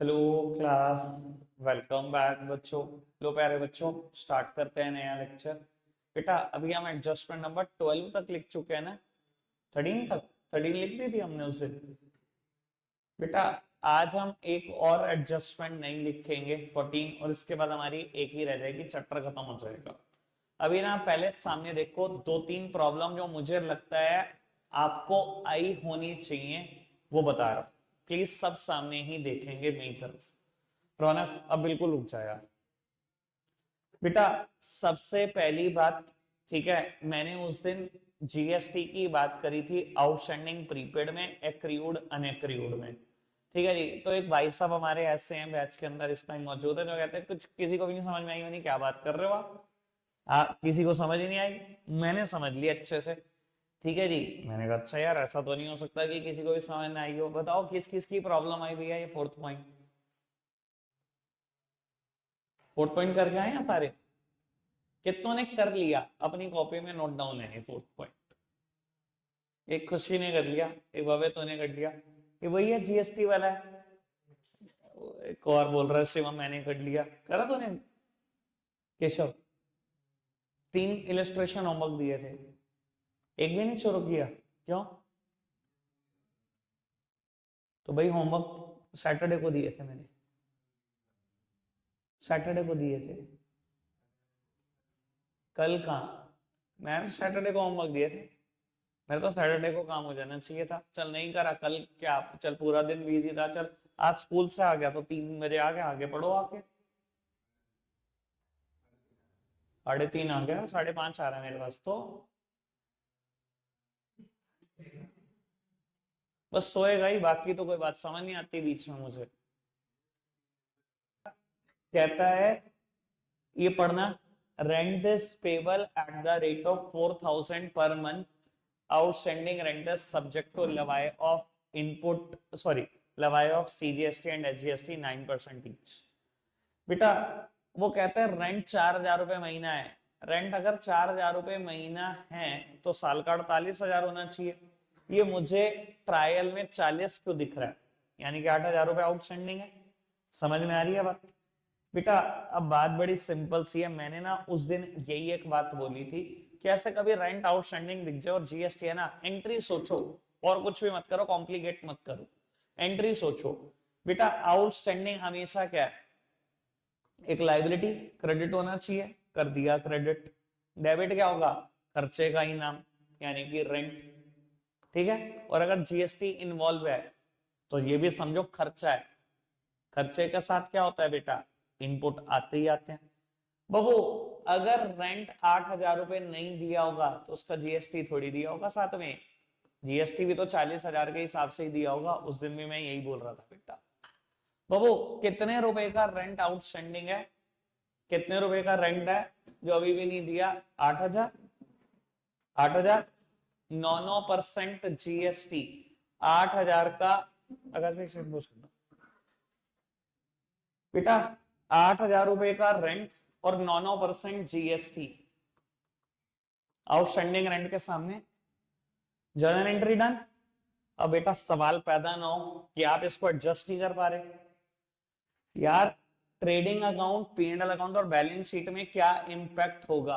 Hello class. Welcome back बच्चों। लो प्यारे बच्चों, स्टार्ट करते हैं नया लेक्चर। बेटा अभी हम एडजस्टमेंट नंबर 12 तक लिख चुके हैं ना। 13 तक 13 लिख दी थी हमने उस दिन। बेटा आज हम एक और एडजस्टमेंट नहीं लिखेंगे 14, और इसके बाद हमारी एक ही रह जाएगी, चैप्टर खत्म हो जाएगा। अभी ना पहले सामने देखो, दो तीन प्रॉब्लम जो मुझे लगता है आपको आई होनी चाहिए वो बता रहा हूं। प्लीज सब सामने ही देखेंगे मेरी तरफ। रौनक अब बिल्कुल रुक जा यार। बेटा सबसे पहली बात, ठीक है, मैंने उस दिन जीएसटी की बात करी थी, आउटस्टैंडिंग प्रीपेड में, एक्रियूड अनएक्रियूड में। ठीक है जी। तो एक भाई साहब हमारे ऐसे हैं बैच के अंदर इस टाइम मौजूद है जो कहते हैं कुछ किसी को भी नहीं समझ में आई होनी क्या बात कर रहे हो आप। किसी को समझ ही नहीं आई। मैंने समझ लिया अच्छे से। ठीक है जी। मैंने कहा अच्छा यार, ऐसा तो नहीं हो सकता कि किसी को भी समझ ना आई हो। बताओ किस किस की प्रॉब्लम आई भैया। ये फोर्थ पॉइंट, फोर्थ पॉइंट करके आए हैं सारे? कितनों ने कर लिया? अपनी कॉपी में नोट डाउन है फोर्थ पॉइंट। एक खुशी ने कर लिया, एक भव्य तो ने कर लिया। ये वही है जीएसटी वाला है। एक और बोल रहा है शिवम मैंने कर लिया। करा तूने केशव? 3 इलस्ट्रेशन होमवर्क दिए थे, एक भी नहीं शुरू किया? क्यों? तो भाई होमवर्क सैटरडे को दिए थे मैंने, सैटरडे को दिए थे। कल कहाँ? मैं सैटरडे को होमवर्क दिए थे। मेरे तो सैटरडे को काम हो जाना चाहिए था। चल नहीं करा कल, क्या चल पूरा दिन बिजी था। चल आज स्कूल से आ गया तो 3 बजे आ गया, आगे पढ़ो आके। 3:30 आ गया, 5:30 आ रहा है मेरे पास तो। बस सोएगा ही, बाकी तो कोई बात समझ नहीं आती बीच में मुझे। कहता है ये पढ़ना, rent is payable at the rate of 4,000 per month. Outstanding rent is subject to levy of input, sorry, levy of CGST and SGST 9% each. बेटा वो कहता है रेंट 4,000 रुपए महीना है। रेंट अगर 4,000 रुपए महीना है तो साल का 48,000 होना चाहिए। ये मुझे ट्रायल में 40 क्यों दिख रहा है? यानी कि 8,000 रुपए आउटस्टैंडिंग है। समझ में आ रही है बात? बेटा अब बात बड़ी सिंपल सी है। मैंने ना उस दिन यही एक बात बोली थी कि ऐसे कभी रेंट आउटस्टैंडिंग दिख जाए और जीएसटी है ना, एंट्री सोचो और कुछ भी मत करो, कॉम्प्लिकेट मत करो, एंट्री सोचो। बेटा आउटस्टैंडिंग हमेशा क्या है? एक लाइबिलिटी, क्रेडिट होना चाहिए, कर दिया क्रेडिट। डेबिट क्या होगा? खर्चे का ही नाम, यानी कि रेंट। ठीक है। और अगर जीएसटी इन्वॉल्व है तो ये भी समझो खर्चा है। खर्चे के साथ क्या होता है बेटा? इनपुट आते ही आते हैं। बाबू अगर रेंट 8,000 रुपए नहीं दिया होगा तो उसका जीएसटी थोड़ी दिया होगा साथ में। जीएसटी भी तो 40,000 के हिसाब से ही दिया होगा। उस दिन भी मैं यही बोल रहा था बेटा। बाबू कितने रुपए का रेंट आउटस्टैंडिंग है? कितने रुपए का रेंट है जो अभी भी नहीं दिया? 8,000। 8,000, 9% जीएसटी। 8,000 का, अगर बेटा 8,000 रुपए का रेंट और 9% जीएसटी आउटस्टैंडिंग रेंट के सामने जर्नल एंट्री डन। अब बेटा सवाल पैदा ना हो कि आप इसको एडजस्ट नहीं कर पा रहे। यार ट्रेडिंग अकाउंट, पीएनएल अकाउंट और बैलेंस शीट में क्या इंपैक्ट होगा?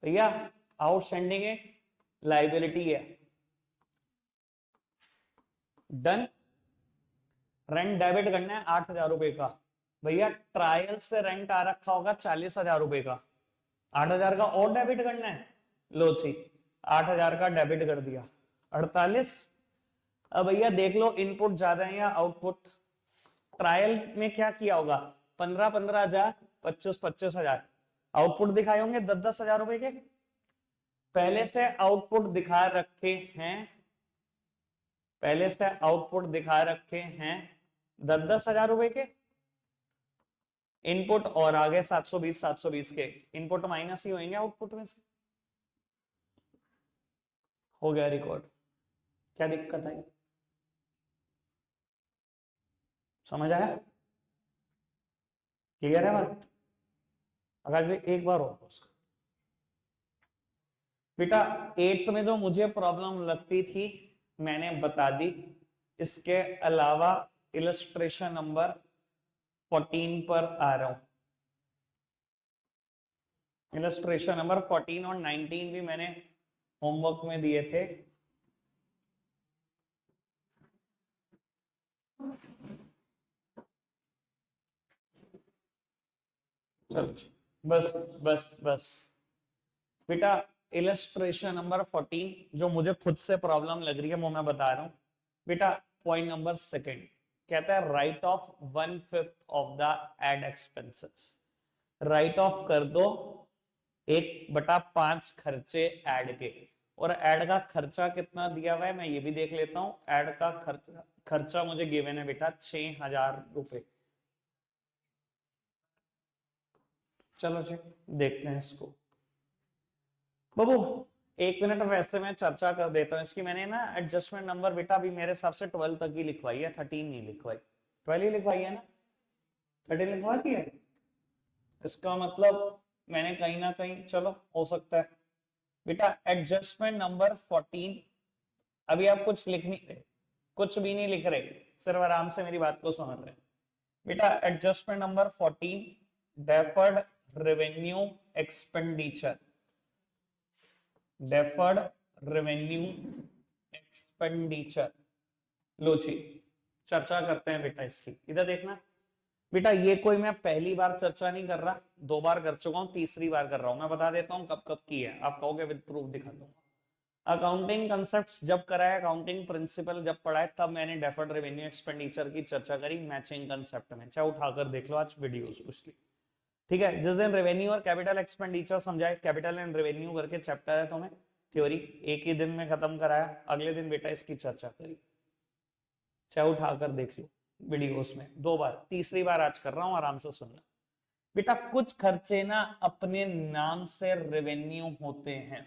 भैया आउटस्टैंडिंग एक लाइबिलिटी है। डन। रेंट डेबिट करना है 8,000 रुपए का। भैया ट्रायल से रेंट आ रखा होगा 40,000 रुपए का। 8,000 का और डेबिट करना है। लो जी, 8,000 का डेबिट कर दिया, 48। अब भैया देख लो इनपुट ज्यादा है या आउटपुट। ट्रायल में क्या किया होगा? 15,000, 25,000 आउटपुट दिखाए होंगे 10,000 रुपए के। पहले से आउटपुट दिखा रखे हैं, पहले से आउटपुट दिखा रखे हैं 10,000 रुपए के इनपुट, और आगे 720 के इनपुट माइनस ही होंगे आउटपुट में से। हो गया रिकॉर्ड। क्या दिक्कत आई? समझ आया? क्लियर है बात? अगर एक बार हो उसका। बेटा 8th में जो मुझे प्रॉब्लम लगती थी मैंने बता दी। इसके अलावा इलस्ट्रेशन नंबर 14 पर आ रहा हूं। इलस्ट्रेशन नंबर 14 और 19 भी मैंने होमवर्क में दिए थे। चलो बस बस बस बेटा, इलस्ट्रेशन नंबर 14 जो मुझे खुद से प्रॉब्लम लग रही है वो मैं बता रहा हूं बेटा। पॉइंट नंबर सेकंड कहता है write off 1/5 of the ad expenses. Write off कर दो 1/5 खर्चे ऐड के। और ऐड का खर्चा कितना दिया हुआ है मैं ये भी देख लेता हूं। ऐड का खर्चा मुझे गिवन है बेटा 6000 रुपए। चलो जी देखते हैं इसको। बाबू 1 मिनट वैसे मैं चर्चा कर देता हूँ इसकी। मैंने ना एडजस्टमेंट नंबर बेटा अभी मेरे हिसाब से 12 तक ही लिखवाई है, 13 नहीं लिखवाई। 12 ही लिखवाई है ना, 13 लिखवा दी है। इसका मतलब मैंने कहीं ना कहीं, चलो हो सकता है बेटा। एडजस्टमेंट नंबर 14 अभी आप कुछ लिख नहीं, कुछ भी नहीं लिख रहे, सिर्फ आराम से मेरी बात को समझ रहे बेटा। Adjustment number 14 deferred revenue expenditure. Deferred revenue expenditure लो जी चर्चा करते हैं बेटा इसकी। इधर देखना बेटा, ये कोई मैं पहली बार चर्चा नहीं कर रहा, 2 बार कर चुका हूं, तीसरी बार कर रहा हूं। मैं बता देता हूं कब कब की है, आप कहोगे विद प्रूफ दिखा दूंगा। अकाउंटिंग कंसेप्ट्स जब कराया, अकाउंटिंग प्रिंसिपल जब पढ़ाए, तब मैंने डेफर्ड रेवेन्यू एक्सपेंडिचर की चर्चा करी मैचिंग कंसेप्ट में। चाहे उठाकर देख लो आज वीडियोस उसकी, ठीक है। जिस दिन रेवेन्यू और कैपिटल एक्सपेंडिचर समझाए, कैपिटल एंड रेवेन्यू करके चैप्टर है, तो मैं थ्योरी एक ही दिन में खत्म कराया, अगले दिन बेटा इसकी चर्चा करी। चाहे उठाकर देख लो वीडियोस में 2 बार, तीसरी बार आज कर रहा हूं, आराम से सुनना बेटा। कुछ खर्चे ना अपने नाम से रेवेन्यू होते हैं,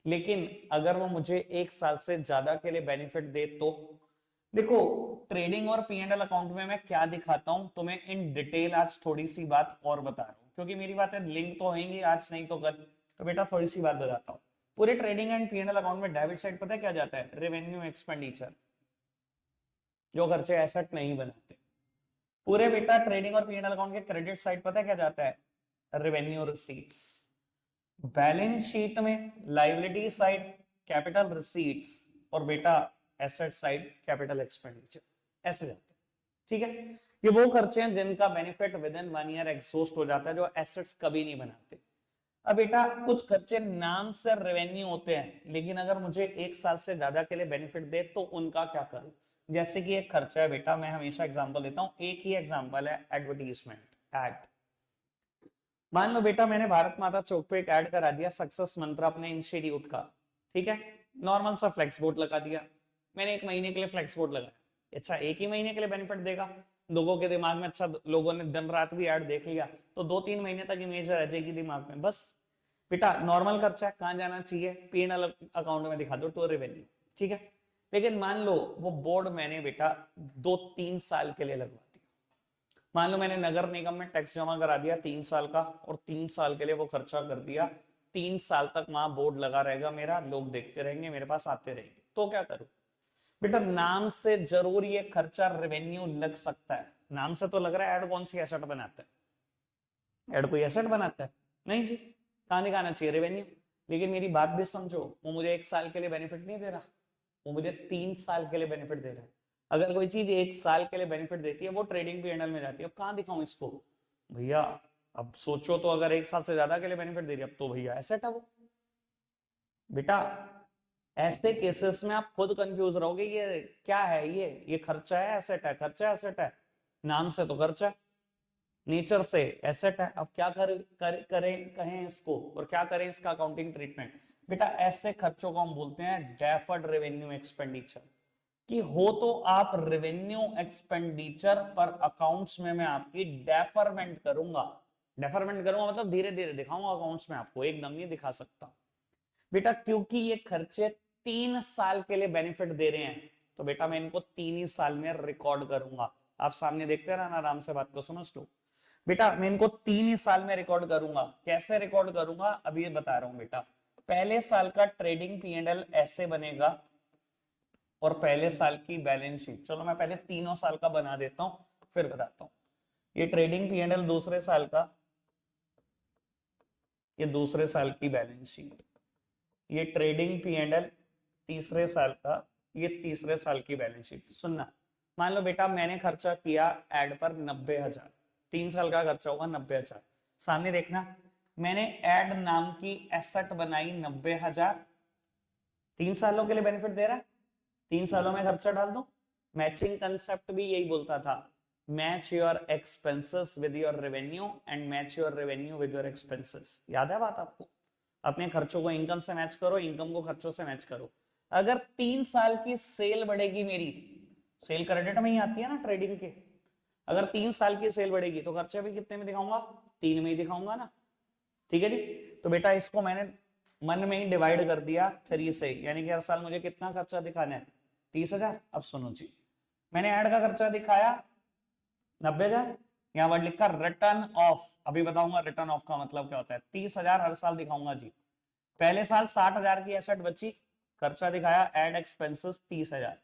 लेकिन अगर वो मुझे 1 साल से ज्यादा के लिए बेनिफिट दे तो। देखो ट्रेडिंग और P&L अकाउंट में मैं क्या दिखाता हूं तुम्हें इन डिटेल, आज थोड़ी सी बात और बता रहा हूं, क्योंकि मेरी बातें लिंक तो होंगी आज नहीं तो कल। तो बेटा थोड़ी सी बात बताता हूं। पूरे ट्रेडिंग एंड P&L अकाउंट में डेबिट साइड पता है क्या जाता है? रेवेन्यू एक्सपेंडिचर, जो खर्चे एसेट नहीं बनाते। पूरे बेटा ट्रेडिंग और P&L अकाउंट के क्रेडिट साइड पता है क्या जाता है? Revenue receipts. बैलेंस शीट में लायबिलिटी साइड कैपिटल रिसीट्स, और बेटा एसेट साइड कैपिटल एक्सपेंडिचर, ऐसे जाते हैं, ठीक है। ये वो खर्चे हैं जिनका benefit with in 1 year exhaust हो जाता है, जो एसेट्स कभी नहीं बनाते। अब बेटा कुछ खर्चे नाम से रेवेन्यू होते हैं, लेकिन अगर मुझे 1 साल से ज्यादा के लिए बेनिफिट दे तो उनका क्या करूं? जैसे कि एक खर्चा है बेटा, मैं हमेशा एग्जांपल देता हूं, एक ही एग्जांपल है एडवर्टीजमेंट, एड। मान लो बेटा मैंने भारत माता चौक पे एक ऐड करा दिया, सक्सेस मंत्र अपने इंस्टीट्यूट का, ठीक है। नॉर्मल सा फ्लेक्स बोर्ड लगा दिया मैंने, 1 महीने के लिए फ्लेक्स बोर्ड लगाया। अच्छा 1 ही महीने के लिए बेनिफिट देगा लोगों के दिमाग में, अच्छा लोगों ने दिन रात भी ऐड देख लिया तो 2-3 महीने तक इमेज रह जाएगी दिमाग में, बस। बेटा नॉर्मल खर्चा कहां जाना चाहिए? P&L अकाउंट में दिखा दो, टू रेवेन्यू, ठीक है। लेकिन मान लो वो बोर्ड मैंने बेटा 2-3 साल के लिए लगवा दिया। मान लो मैंने नगर निगम में टैक्स जमा करा दिया 3 साल का, और 3 साल के लिए वो खर्चा कर दिया। 3 साल तक वहां बोर्ड लगा रहेगा मेरा, लोग देखते रहेंगे, मेरे पास आते रहेंगे, तो क्या करूं? बेटा नाम से जरूर ये खर्चा रेवेन्यू लग सकता है। नाम से तो लग रहा है, ऐड कौन सी एसेट बनाता है? ऐड कोई एसेट बनाता है? नहीं जी, कहां दिखाना चाहिए? रेवेन्यू। लेकिन मेरी बात भी समझो, वो मुझे 1 साल के लिए बेनिफिट नहीं दे रहा, वो मुझे 3 साल के लिए बेनिफिट दे रहा है। अगर कोई चीज 1 साल के लिए बेनिफिट देती है वो ट्रेडिंग P&L में जाती है। अब कहां दिखाऊं इसको भैया? अब सोचो तो, अगर 1 साल से ज्यादा के लिए बेनिफिट दे रही है अब तो भैया एसेट है वो। बेटा ऐसे केसेस में आप खुद कंफ्यूज रहोगे, ये क्या है? ये खर्चा है एसेट है? खर्चा एसेट है? नाम से तो खर्चा है, नेचर से एसेट है। अब क्या करें कहें इसको, और क्या करें इसका अकाउंटिंग ट्रीटमेंट? बेटा ऐसे खर्चों को हम बोलते हैं डेफर्ड रेवेन्यू एक्सपेंडिचर। कि हो तो आप रेवेन्यू एक्सपेंडिचर पर अकाउंट्स में मैं आपकी डेफरमेंट करूंगा। डेफरमेंट करूंगा मतलब धीरे धीरे दिखाऊंगा अकाउंट्स में, आपको एकदम नहीं दिखा सकता बेटा, क्योंकि ये खर्चे 3 साल के लिए बेनिफिट दे रहे हैं, तो बेटा मैं इनको 3 ही साल में रिकॉर्ड करूंगा। आप सामने देखते रहना, आराम से बात को समझ लो बेटा। मैं इनको 3 ही साल में रिकॉर्ड करूंगा। कैसे रिकॉर्ड करूंगा अभी ये बता रहा हूं बेटा। पहले साल का ट्रेडिंग P&L ऐसे बनेगा, और पहले साल की बैलेंस शीट। चलो मैं पहले तीनों साल का बना देता हूं, फिर बताता हूं। ये ट्रेडिंग P&L दूसरे साल का, ये दूसरे साल की बैलेंस शीट। ये ट्रेडिंग P&L तीसरे साल का, ये तीसरे साल की बैलेंस शीट। सुनना, मान लो बेटा मैंने खर्चा किया एड पर 90,000, 3 साल का खर्चा होगा 90,000। सामने देखना, मैंने एड नाम की एसेट बनाई 90,000, 3 सालों के लिए बेनिफिट दे रहा है, 3 सालों में खर्चा डाल दो। मैचिंग कंसेप्ट भी यही बोलता था, match your expenses with your revenue and match your revenue with your expenses. याद है बात आपको? अपने खर्चों को इनकम से मैच करो, इनकम को खर्चों से मैच करो। अगर 3 साल की सेल बढ़ेगी मेरी, सेल क्रेडिट में ही आती है ना ट्रेडिंग के, अगर 3 साल की सेल बढ़ेगी तो खर्चे भी कितने में दिखाऊंगा? 3 में ही दिखाऊंगा ना। ठीक है जी। तो बेटा इसको मैंने मन में ही डिवाइड कर दिया 3 से, यानी कि हर साल मुझे कितना खर्चा दिखाना है? 30,000। अब सुनो जी, मैंने ऐड का खर्चा दिखाया 90,000, यहाँ वर्ड लिखा रिटर्न ऑफ। अभी बताऊंगा रिटर्न ऑफ का मतलब क्या होता है। 30,000 हर साल दिखाऊंगा जी। पहले साल 60,000 की एसेट बची, खर्चा दिखाया एड एक्सपेंसेस 30,000।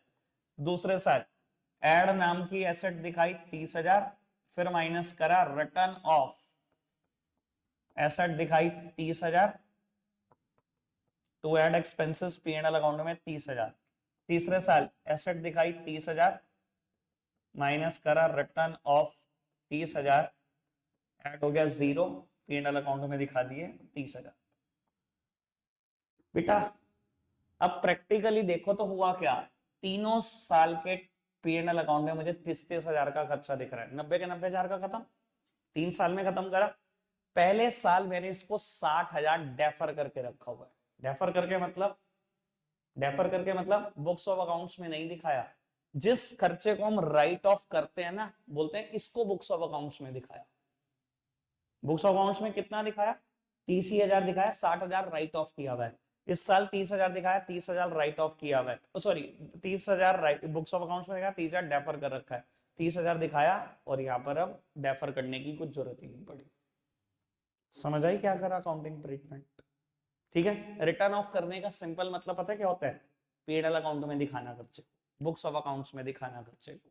दूसरे साल एड नाम की एसेट दिखाई 30,000, फिर माइनस करा रिटर्न ऑफ, एसेट दिखाई 30,000 to add expenses P&L account में 30,000। तीसरे साल एसेट दिखाई 30,000, माइनस करा रिटर्न ऑफ 30,000, ऐड हो गया 0, P&L अकाउंट में दिखा दिए 30,000। बेटा अब प्रैक्टिकली देखो तो हुआ क्या, तीनों साल के P&L अकाउंट में मुझे 30,000 का खर्चा दिख रहा है। 90 के 90,000 का खत्म, 3 साल में खत्म करा। पहले साल मैंने इसको 60,000 डेफर करके रखा हुआ है। डेफर करके मतलब, डेफर करके मतलब बुक्स ऑफ अकाउंट्स में नहीं दिखाया। जिस खर्चे को हम राइट ऑफ करते हैं ना, बोलते हैं इसको बुक्स ऑफ अकाउंट्स में दिखाया। बुक्स ऑफ अकाउंट्स में कितना दिखाया? 30,000 दिखाया, 60,000 राइट ऑफ किया हुआ है। इस साल 30,000 दिखाया, 30,000 राइट ऑफ किया हुआ है, सॉरी 30,000 बुक्स ऑफ अकाउंट्स में दिखाया, 30,000 डेफर कर रखा है। 30,000 दिखाया और यहाँ पर अब डेफर करने की कुछ जरूरत ही नहीं पड़ी। समझ आई क्या करा अकाउंटिंग ट्रीटमेंट? ठीक है। रिटर्न ऑफ करने का सिंपल मतलब पता है क्या होता है? P&L अकाउंट में दिखाना खर्चे, बुक्स ऑफ अकाउंट्स में दिखाना खर्चे को।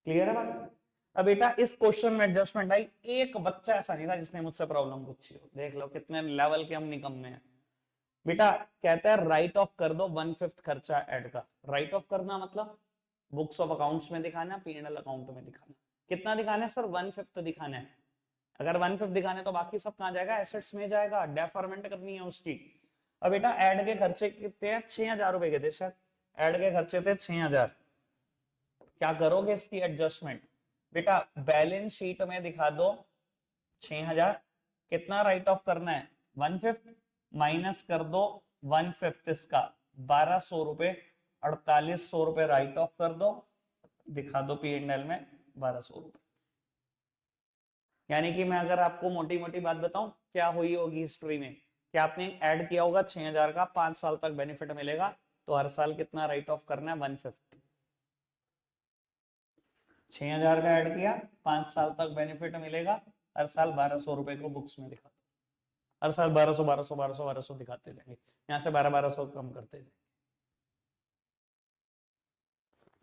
क्लियर है बात? अब बेटा इस क्वेश्चन में एडजस्टमेंट आई, एक बच्चा ऐसा नहीं था जिसने मुझसे प्रॉब्लम पूछी हो। देख लो कितने लेवल के हम निकम्मे हैं। बेटा कहता है राइट ऑफ कर दो 1/5 खर्चा ऐड का। राइट ऑफ करना मतलब बुक्स ऑफ अकाउंट्स में दिखाना, P&L अकाउंट में दिखाना। कितना दिखाना है सर? 1/5 दिखाना है। अगर 1/5 दिखाने तो बाकी सब कहां जाएगा? एसेट्स में जाएगा, डेफरमेंट करनी है उसकी। अब बेटा ऐड के खर्चे कितने हैं? 6,000 रुपए के थे सर, ऐड के खर्चे थे 6,000। क्या करोगे इसकी एडजस्टमेंट? बेटा बैलेंस शीट में दिखा दो 6,000, कितना राइट ऑफ करना है? 1/5, माइनस कर दो 1/5 इसका 1,200 रुपए, 4,800 रुपए राइट ऑफ कर दो, दिखा दो P&L में 1,200 रुपए। यानी कि मैं अगर आपको मोटी मोटी बात बताऊं क्या हुई होगी हिस्ट्री में, कि आपने ऐड किया होगा 6,000 का, 5 साल तक बेनिफिट मिलेगा, तो हर साल कितना राइट ऑफ करना है? 1/5। 6,000 का ऐड किया, 5 साल तक बेनिफिट मिलेगा, हर साल 1,200 रुपए को बुक्स में दिखा दो। हर साल 1,200 1,200 1,200 1,200 दिखाते जाएंगे, यहाँ से 1,200 कम करते जाएंगे।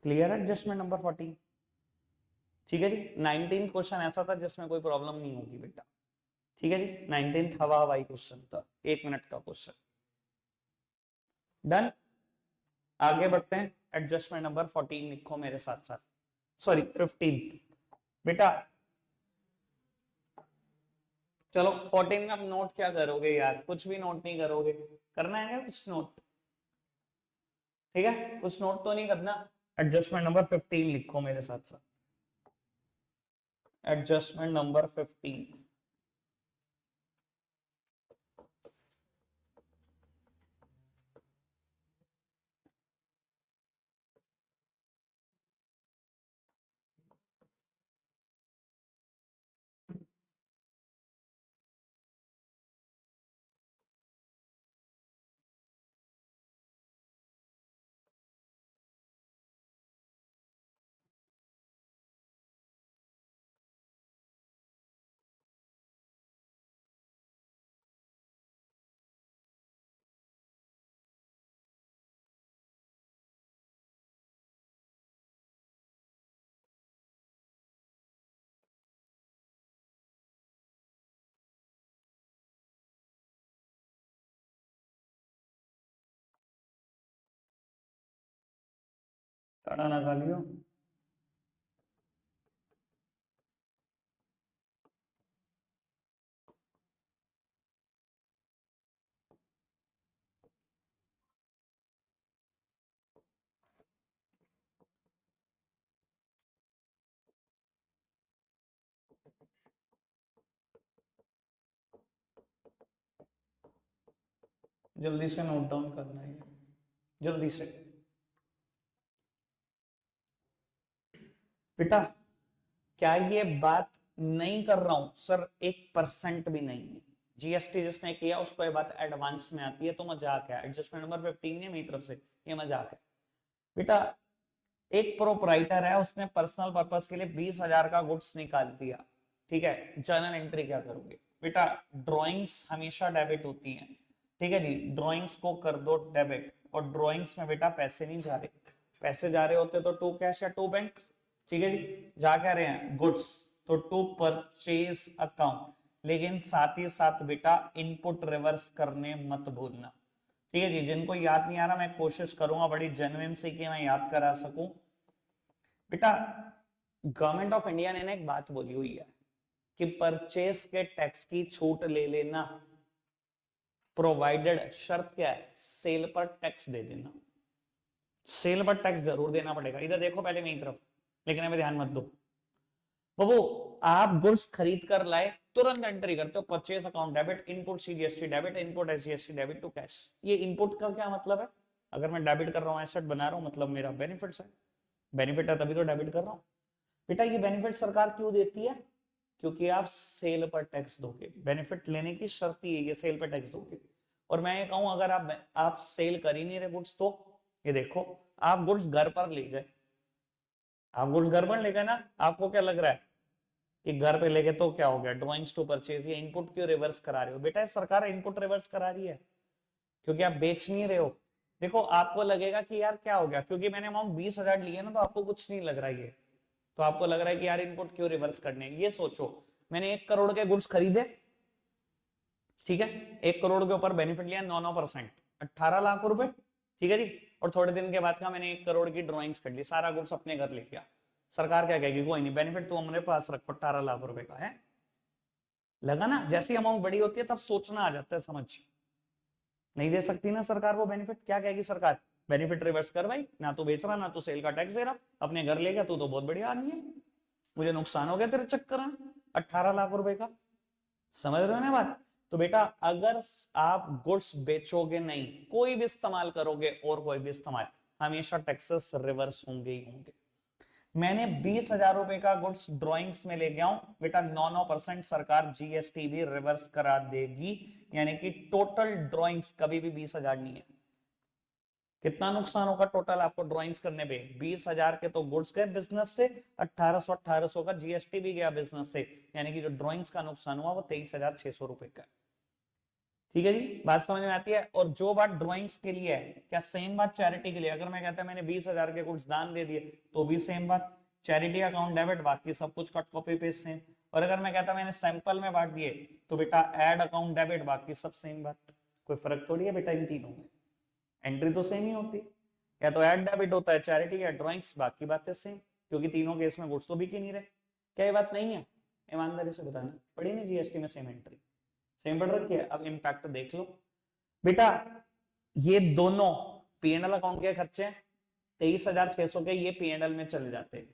क्लियर है एडजस्टमेंट नंबर 14? ठीक है जी। 19th क्वेश्चन ऐसा था जिसमें कोई प्रॉब्लम नहीं होगी बेटा। ठीक है जी। 19th हवा हवाई क्वेश्चन था, 1 मिनट का क्वेश्चन। डन। आगे बढ़ते हैं। एडजस्टमेंट नंबर 14 लिखो मेरे साथ साथ, सॉरी 15th बेटा। चलो 14 में आप नोट क्या करोगे यार? कुछ भी नोट नहीं करोगे, करना है क्या कुछ नोट? ठीक है, कुछ नोट तो नहीं करना। एडजस्टमेंट नंबर 15 लिखो मेरे साथ साथ। Adjustment number 15। काढ़ा ना खा लियो। जल्दी से नोट डाउन करना है, जल्दी से। बेटा क्या ये बात नहीं कर रहा हूं सर, 1% भी नहीं है। जीएसटी जिसने किया उसको ये बात एडवांस में आती है, तो मजाक है। एडजस्टमेंट नंबर 15 है मेरी तरफ से, ये मजाक है। बेटा एक प्रोपराइटर है, उसने पर्सनल पर्पस के लिए 20,000 का गुड्स निकाल दिया, ठीक है, जर्नल एंट्री क्या करोगे? बेटा ड्रॉइंग्स हमेशा डेबिट होती हैं, ठीक है जी, ड्रॉइंग्स को कर दो डेबिट। और ड्रॉइंग्स में बेटा पैसे नहीं जा रहे, पैसे जा रहे होते तो टू कैश या टू बैंक, ठीक है जी, जा क्या रहे हैं गुड्स, तो टू परचेज अकाउंट। लेकिन साथ ही साथ बेटा इनपुट रिवर्स करने मत भूलना, ठीक है जी। जिनको याद नहीं आ रहा मैं कोशिश करूंगा बड़ी जेन्युइन सी कि मैं याद करा सकूं। बेटा गवर्नमेंट ऑफ इंडिया ने एक बात बोली हुई है कि परचेस के टैक्स की छूट ले लेना, प्रोवाइडेड, शर्त क्या है, सेल पर टैक्स दे देना। सेल पर टैक्स जरूर देना पड़ेगा। इधर देखो पहले मेरी तरफ, लेकिन हमें ध्यान मत दो बाबू। आप गुड्स खरीद कर लाए, तुरंत एंट्री करते हो purchase account debit, input CGST debit, input SGST debit to cash. ये इनपुट का क्या मतलब है? अगर मैं डेबिट कर रहा हूं, एसेट बना रहा हूं, मतलब मेरा बेनिफिट्स है, बेनिफिट है तभी तो डेबिट कर रहा हूं। बेटा ये बेनिफिट सरकार क्यों देती है? क्योंकि आप सेल पर टैक्स दोगे, बेनिफिट लेने की शर्त ही है ये, सेल पर टैक्स दोगे। और मैं ये कहूं अगर आप सेल कर ही नहीं रहे गुड्स, तो ये देखो आप गुड्स घर पर ले गए, आप गुड्स घर पर ले गए ना, आपको क्या लग रहा है कि घर पे लेके तो क्या हो गया, ड्रॉइंग्स टू परचेज, ये इनपुट क्यों रिवर्स करा रहे हो? बेटा सरकार इनपुट रिवर्स करा रही है क्योंकि आप बेच नहीं रहे हो। देखो आपको लगेगा कि यार क्या हो गया, क्योंकि मैंने अमाउंट 20,000 लिए ना, तो आपको कुछ नहीं लग रहा है ये, तो आपको लग रहा है कि यार इनपुट क्यों रिवर्स करने। ये सोचो मैंने 1 करोड़ के गुड्स खरीदे, ठीक है, 1 करोड़ के ऊपर बेनिफिट लिया 9% 18 लाख रुपए, ठीक है जी। और थोड़े दिन के बाद का मैंने 1 करोड़ की ड्रॉइंग्स कर ली, सारा गुड्स अपने घर ले गया। सरकार क्या कहेगी, कोई नहीं, बेनिफिट तो हमारे पास रखो, 18 लाख रुपए का है। लगा ना, जैसी अमाउंट बड़ी होती है तब सोचना आ जाता है, समझ नहीं दे सकती ना सरकार वो बेनिफिट। क्या कहेगी सरकार, बेनिफिट रिवर्स कर भाई, ना तो बेच रहा ना तो सेल का टैक्स दे रहा, अपने घर ले गया, तू तो बहुत बढ़िया आदमी है, मुझे नुकसान हो गया तेरे चक्कर में 18 लाख रुपए का। समझ रहे हो ना बात? तो बेटा अगर आप गुड्स बेचोगे नहीं, कोई भी इस्तेमाल करोगे और कोई भी इस्तेमाल, हमेशा टैक्सेस रिवर्स होंगे ही होंगे। मैंने 20,000 रुपए का गुड्स ड्रॉइंग्स में ले गया हूं बेटा, 9% सरकार जीएसटी भी रिवर्स करा देगी, यानी कि टोटल ड्रॉइंग्स कभी भी 20,000 नहीं है। कितना नुकसान होगा टोटल आपको ड्रॉइंग्स करने पे? 20,000 के तो गुड्स गए बिजनेस से, 1800 का जीएसटी भी गया बिजनेस से, यानी कि जो ड्रॉइंग्स का नुकसान हुआ वो 23,600 रुपए का। ठीक है जी, बात समझ में आती है? और जो बात ड्रॉइंग्स के लिए है, क्या सेम बात चैरिटी के लिए? अगर मैं कहता मैंने 20,000 के कुछ दान दे दिए तो भी सेम बात, चैरिटी अकाउंट डेबिट, बाकी सब कुछ कट कॉपी पेस्ट सेम। और अगर मैं कहता मैंने सैंपल में बांट दिए तो बेटा एड अकाउंट डेबिट, बाकी सब सेम बात। कोई फर्क थोड़ी है बेटा इन तीनों में, एंट्री तो सेम ही होती है। या तो एड डेबिट होता है चैरिटी या ड्रॉइंग्स, बाकी बातें सेम, क्योंकि तीनों केस में गुड्स तो बिक ही नहीं रहे। क्या ये बात नहीं है? ईमानदारी से बताना, पड़ी नहीं जीएसटी में सेम एंट्री, सेम पढ़ रखी है? अब इम्पैक्ट देख लो बेटा, ये दोनों पीएनएल अकाउंट के खर्चे हैं, 23,600 के ये पीएनएल में चले जाते।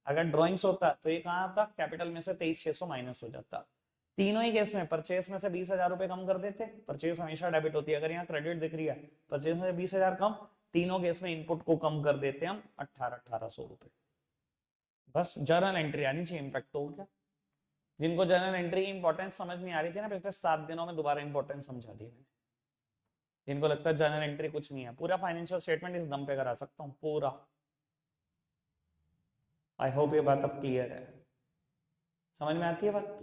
अगर ड्रॉइंग्स होता तो ये कहां आता, कैपिटल में से 23,600 माइनस हो जाता। तीनों ही केस में परचेस में से 20,000 रुपए कम कर देते, परचेस हमेशा डेबिट होती है, अगर यहाँ क्रेडिट दिख रही है परचेस में 20,000 कम, तीनों केस में इनपुट को कम कर देते हम 18,800 रुपए। बस जर्नल एंट्री आनी चाहिए, इम्पैक्ट तो हो गया। जिनको जर्नल एंट्री की इंपॉर्टेंस समझ नहीं आ रही थी ना पिछले 7 दिनों में, दोबारा इंपॉर्टेंस समझा दी मैंने। जिनको लगता है जर्नल एंट्री कुछ नहीं है, पूरा फाइनेंशियल स्टेटमेंट इस दम पे करा सकता हूं पूरा। आई होप ये बात अब क्लियर है, समझ में आती है बात?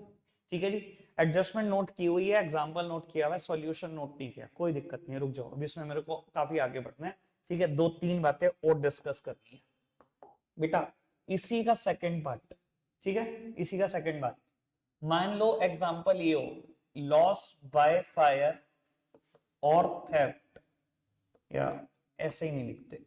ठीक है जी, एडजस्टमेंट नोट की हुई है, एग्जांपल नोट किया हुआ है, सॉल्यूशन नोट नहीं किया, कोई दिक्कत नहीं है, रुक जाओ, अभी इसमें मेरे को काफी आगे बढ़ना है। ठीक है, 2-3 बातें और डिस्कस करनी है बेटा, इसी का सेकंड पार्ट। ठीक है, इसी का सेकंड पार्ट। मान लो एग्जांपल ये हो, लॉस बाय फायर और थेफ्ट, या ऐसे ही नहीं लिखते,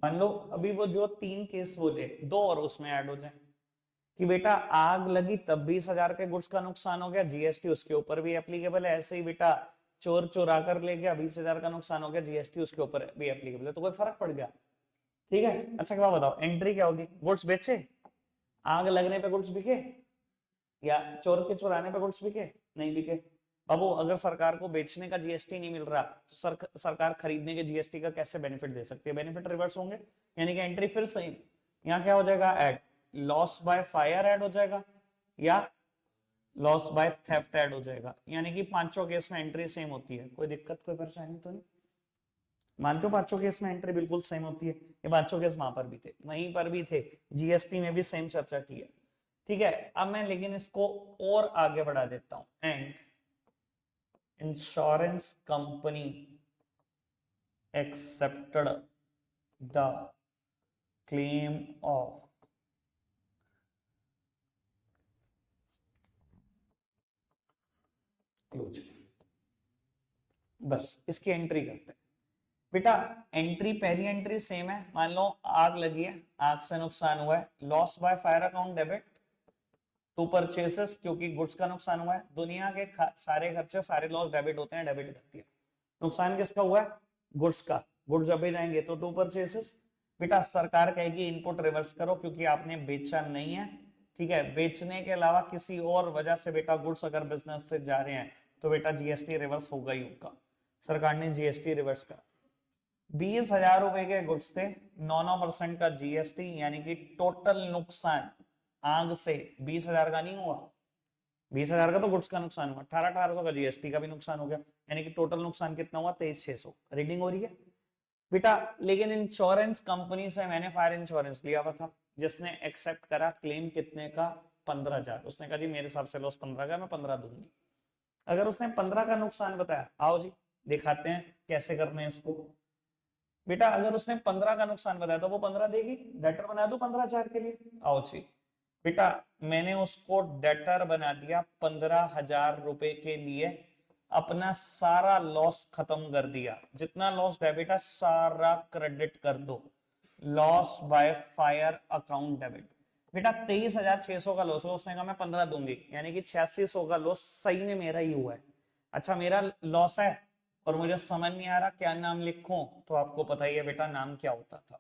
मान लो अभी वो जो 3 केस बोले, 2 और उसमें ऐड हो जाए कि बेटा आग लगी तब 20,000 के गुड्स का नुकसान हो गया, जीएसटी उसके ऊपर भी एप्लीकेबल है। ऐसे ही बेटा चोर चुरा कर ले गया, 20,000 का नुकसान हो गया, जीएसटी उसके ऊपर भी एप्लीकेबल है। तो कोई फर्क पड़ गया? ठीक है। अच्छा क्या बताओ, एंट्री क्या होगी? गुड्स बेचे, आग लगने पे गुड्स बिके, या चोर के चुराने पे गुड्स बिके? नहीं बिके। बाबू अगर सरकार को बेचने का जीएसटी नहीं मिल रहा तो सरकार खरीदने के जीएसटी का कैसे बेनिफिट दे सकती है? बेनिफिट रिवर्स होंगे, यानी कि एंट्री फिर सही। यहाँ क्या हो जाएगा? Add loss by fire add हो जाएगा, या लॉस बाय थेफ्ट ऐड हो जाएगा। यानी कि पांचों केस में एंट्री सेम होती है। कोई दिक्कत कोई परेशानी तो नहीं? मानते हो पांचों केस में एंट्री बिल्कुल सेम होती है? ये पांचों केस वहां पर भी थे, वहीं पर भी थे, जीएसटी में भी सेम चर्चा की है। ठीक है। अब मैं लेकिन इसको और आगे बढ़ा देता हूं। And insurance company accepted the claim of close. बस इसकी एंट्री करते हैं बेटा। एंट्री, पहली एंट्री सेम है। मान लो आग लगी है, आग से नुकसान हुआ है, loss by fire account debit to purchases, क्योंकि गुड्स का नुकसान हुआ है। दुनिया के सारे खर्चे, सारे लॉस डेबिट होते हैं, डेबिट करती है। नुकसान किसका हुआ है? गुड्स का। गुड्स जब भी जाएंगे तो टू परचेसेस। बेटा सरकार कहेगी इनपुट रिवर्स करो क्योंकि आपने बेचा नहीं है। ठीक है। बेचने के अलावा किसी और वजह से बेटा गुड्स अगर बिजनेस से जा रहे हैं तो बेटा जीएसटी रिवर्स होगा ही होगा। सरकार ने जीएसटी रिवर्स करा। 20,000 रुपए के गुड्स थे, 9% का जीएसटी, यानी कि टोटल नुकसान आग से 20,000 का नहीं हुआ। 20,000 का तो गुड्स का नुकसान हुआ, 18,500 का जीएसटी का भी नुकसान हो गया, यानी कि टोटल नुकसान कितना हुआ? 23,600। रीडिंग हो रही है बेटा? लेकिन इंश्योरेंस कंपनी से मैंने फायर इंश्योरेंस लिया हुआ था, जिसने एक्सेप्ट करा क्लेम कितने का? 15,000। उसने कहा जी मेरे हिसाब से लॉस 15 का, मैं 15 दूंगी। अगर उसने 15 का नुकसान बताया, आओ जी दिखाते हैं कैसे करने हैं इसको। बेटा अगर उसने 15 का नुकसान बताया तो वो 15 देगी। डेटर बना दो 15,000 के लिए। आओ जी बेटा, मैंने उसको डेटर बना दिया 15,000 रुपए के लिए। अपना सारा लॉस खत्म कर दिया, जितना लॉस डेबिट है सारा क्रेडिट कर दो। Loss by fire account debit. बेटा 23,600 का लॉस है, उसने कहा मैं 15 दूंगी, यानी कि 8600 का लॉस सही में मेरा ही हुआ है। अच्छा मेरा लॉस है और मुझे समझ नहीं आ रहा क्या नाम लिखूं, तो आपको पता ही है बेटा नाम क्या होता था।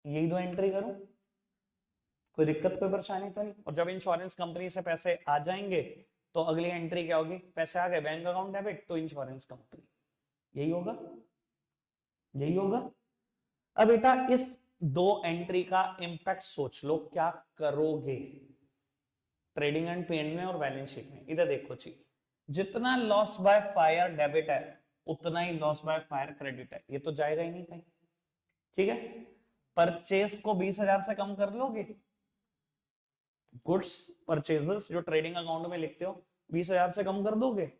यही दो एंट्री करूं, कोई दिक्कत कोई परेशानी तो नहीं? और जब इंश्योरेंस कंपनी से पैसे आ जाएंगे तो अगली एंट्री क्या होगी? पैसे आ गए बैंक अकाउंट डेबिट तो इंश्योरेंस कंपनी। यही होगा, यही होगा। अब बेटा इस दो एंट्री का इंपैक्ट सोच लो, क्या करोगे ट्रेडिंग एंड पीएनएल में और बैलेंस शीट में? इधर देखो जी, जितना लॉस बाय फायर डेबिट है उतना ही लॉस बाय फायर क्रेडिट है, ये तो जाएगा ही नहीं कहीं। ठीक है। परचेस को 20,000 से कम कर लोगे, गुड्स परचेजेस जो ट्रेडिंग अकाउंट में लिखते हो 20,000 से कम कर दोगे।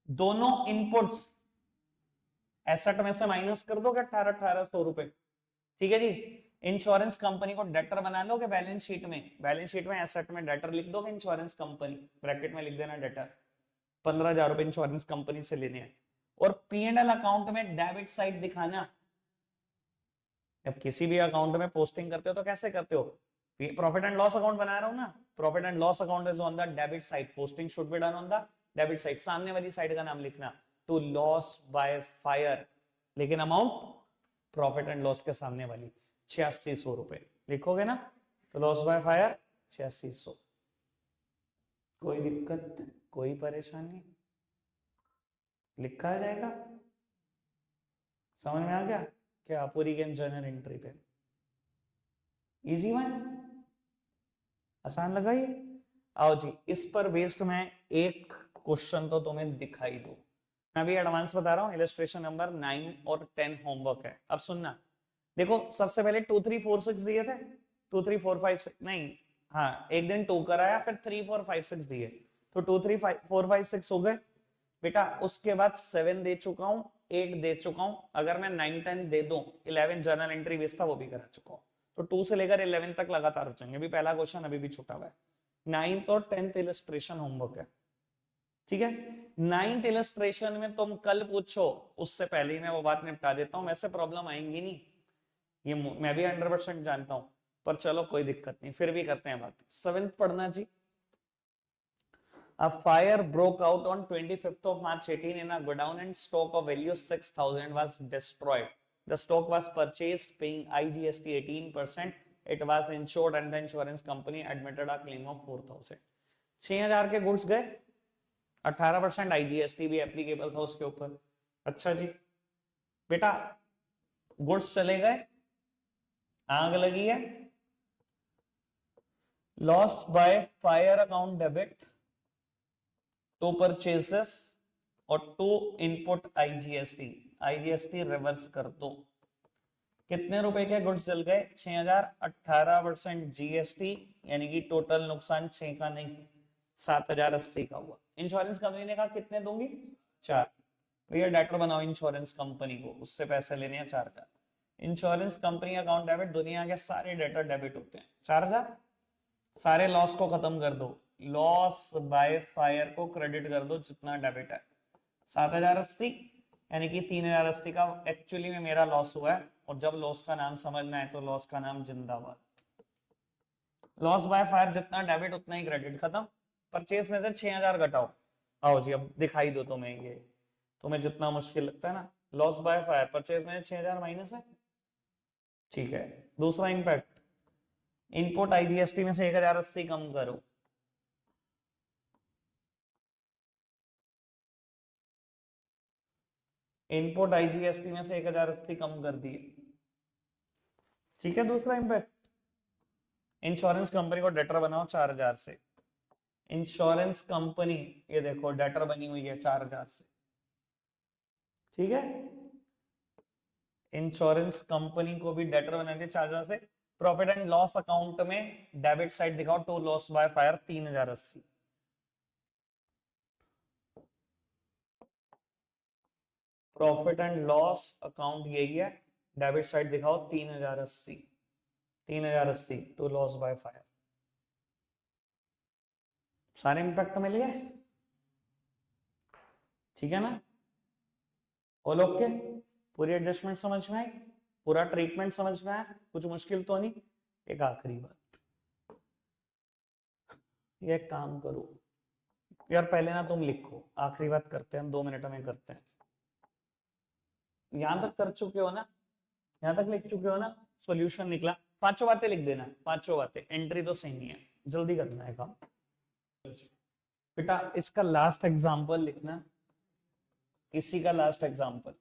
दोनों इनपुट्स एसेट में से माइनस कर दोगे 18,100 रुपए। ठीक है जी। इंश्योरेंस कंपनी को डेटर बना लोगे बैलेंस शीट में, बैलेंस शीट में एसेट में डेटर लिख दोगे इंश्योरेंस कंपनी, ब्रैकेट में लिख देना डेटर। 15,000 रुपए इंश्योरेंस कंपनी से लेने हैं। और पीएनएल अकाउंट में डेबिट साइड दिखाना। जब किसी भी अकाउंट में पोस्टिंग करते हो तो कैसे करते हो? प्रॉफिट एंड लॉस अकाउंट बना रहा हूं ना, profit and loss account is on the debit side, posting should be done on the debit side. सामने वाली साइड का नाम लिखना टू लॉस बाय फायर, लेकिन अमाउंट प्रॉफिट एंड लॉस के सामने वाली 8600 रुपए लिखोगे ना, तो लॉस बाय फायर 8600। कोई दिक्कत कोई परेशानी? लिखा जाएगा? समझ में आ गया क्या? पूरी गेम जर्नल एंट्री पे इजी वन, आसान लगा ये? आओ जी इस पर बेस्ड मैं एक क्वेश्चन तो तुम्हें दिखाई दो। मैं अभी एडवांस बता रहा हूँ, इलस्ट्रेशन नंबर 9 और 10 होमवर्क है। अब सुनना, देखो सबसे पहले 2 3 4 6 दिए थे, 2 3 4 5 6 नहीं, हाँ एक दिन 2 कराया, फिर 3 4 5 6 दिए, तो 2 3 4 5 6 हो गए बेटा। उसके बाद 7 दे चुका हूं, 8 दे चुका हूं, अगर मैं 9 10 दे दूं, 11 जर्नल एंट्री बेस था वो भी करा चुका हूं, तो 2 से लेकर 11 तक लगातार चलेंगे। अभी पहला क्वेश्चन अभी भी छूटा हुआ है, 9th और 10th इलस्ट्रेशन होमवर्क है। ठीक है। नाइन्थ इलस्ट्रेशन में तुम कल पूछो, उससे पहले ही मैं वो बात निपटा देता हूं, वैसे प्रॉब्लम आएंगी नहीं, ये मैं भी 100% जानता हूं, पर चलो कोई दिक्कत नहीं, फिर भी करते हैं बात। 7th पढ़ना जी। A fire broke out on 25th of March 18 in a godown and stock of value 6,000 was destroyed. The stock was purchased paying IGST 18%. It was insured and the insurance company admitted a claim of 4,000. 6,000 के goods गए, 18% IGST भी applicable था उसके ऊपर। अच्छा जी बेटा, goods चले गए, आग लगी है, loss by fire account debit, to purchases और to input IGST. IGST reverse कर दो। कितने रुपए के गुड्स जल गए? 6,000, 18% जीएसटी, यानी कि टोटल नुकसान 6 का नहीं 7,080 का हुआ। इंश्योरेंस कंपनी ने कहा कितने दूंगी? 4। भैया डेटर बनाओ इंश्योरेंस कंपनी को, उससे पैसे लेने हैं 4 का। इंश्योरेंस कंपनी अकाउंट डेबिट, दुनिया के सारे डेटर डेबिट होते हैं। 4,000, सारे लॉस को खत्म कर दो, लॉस बाय फायर को क्रेडिट कर दो जितना डेबिट है। 7,080 यानी कि 3,080 का एक्चुअली में मेरा लॉस हुआ है, और जब लॉस का नाम समझना है तो लॉस का नाम जिंदाबाद। लॉस बाय फायर जितना डेबिट उतना ही क्रेडिट, खत्म। परचेस में से 6,000 घटाओ। आओ जी अब दिखाई दो तुम्हें, ये तुम्हें जितना मुश्किल लगता है ना, लॉस बाय फायर परचेस में 6,000 माइनस है, ठीक है। दूसरा इंपैक्ट, इनपुट आईजीएसटी में से 1,080 कम करो, इनपुट आईजीएसटी में से 1,080 कम कर दिए, ठीक है। दूसरा इंपैक्ट, इंश्योरेंस कंपनी को डेटर बनाओ 4,000 से। इंश्योरेंस कंपनी ये देखो डेटर बनी हुई है 4,000 से, ठीक है। इंश्योरेंस कंपनी को भी डेटर बना दिया 4,000 से। प्रॉफिट एंड लॉस अकाउंट में डेबिट साइड दिखाओ, to loss by fire 3,080। Profit and loss account यही है, डेबिट साइड दिखाओ 3,080, 3,080 टू लॉस बाय फायर। सारे इंपैक्ट मिल गए, ठीक है ना। ऑल ओके, पूरी एडजस्टमेंट समझ में आई, पूरा ट्रीटमेंट समझ में आया, कुछ मुश्किल तो नहीं। एक आखिरी बात, ये काम करो यार, पहले ना तुम लिखो, आखिरी बात करते हैं, 2 मिनट में करते हैं। यहां तक कर चुके हो ना, यहां तक लिख चुके हो ना, सॉल्यूशन निकला, 5 बातें लिख देना, 5 बातें, एंट्री तो सही नहीं है, जल्दी करना है काम। बेटा इसका लास्ट एग्जांपल लिखना, इसी का लास्ट एग्जांपल।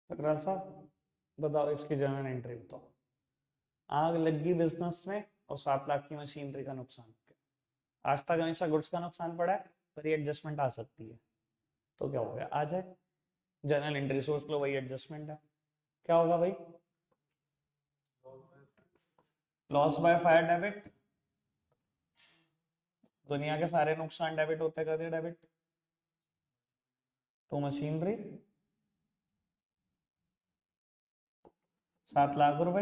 टकराल साहब बताओ इसकी जनरल एंट्री बताओ। आग लगी बिजनेस में और 7 लाख की मशीनरी का नुकसान। आज तक हमेशा गुड्स का नुकसान पड़ा है, पर ये एडजस्टमेंट आ सकती है, तो क्या हो गया, आ जाए। जनरल एंट्री सोच लो, वही एडजस्टमेंट है। क्या होगा भाई? लॉस बाय फायर डेबिट, दुनिया के सारे नुकसान डेबिट होते कर दिए डेबिट, तो मशीनरी 7 लाख रुपए।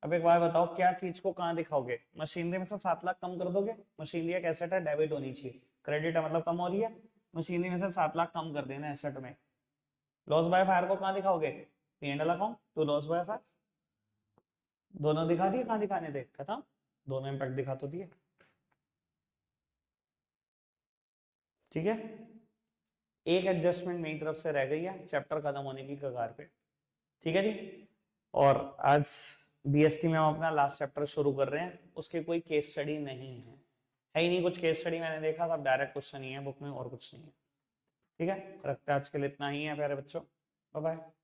अब एक बार बताओ, क्या चीज को कहां दिखाओगे? मशीनरी में से 7 लाख कम कर दोगे, मशीनरी एक एसेट है, डेबिट होनी चाहिए, क्रेडिट है मतलब कम हो रही है, मशीनरी में से 7 लाख कम कर देना एसेट में। लॉस बाय फायर को कहां दिखाओगे? P&L अकाउंट, तो लॉस बाय फायर दोनों दिखा दिए, कहां दिखाने थे, खत्म, दोनों इंपैक्ट दिखा तो दिए, ठीक है। एक एडजस्टमेंट मेरी तरफ से रह गई है, चैप्टर खत्म होने की कगार पे, ठीक है जी। और आज बीएसटी में हम अपना लास्ट चैप्टर शुरू कर रहे हैं, उसकी कोई केस स्टडी नहीं है ही नहीं, कुछ केस स्टडी मैंने देखा सब डायरेक्ट क्वेश्चन ही है बुक में और कुछ नहीं है। ठीक है, रखते हैं आज के लिए इतना ही है प्यारे बच्चों, बाय बाय।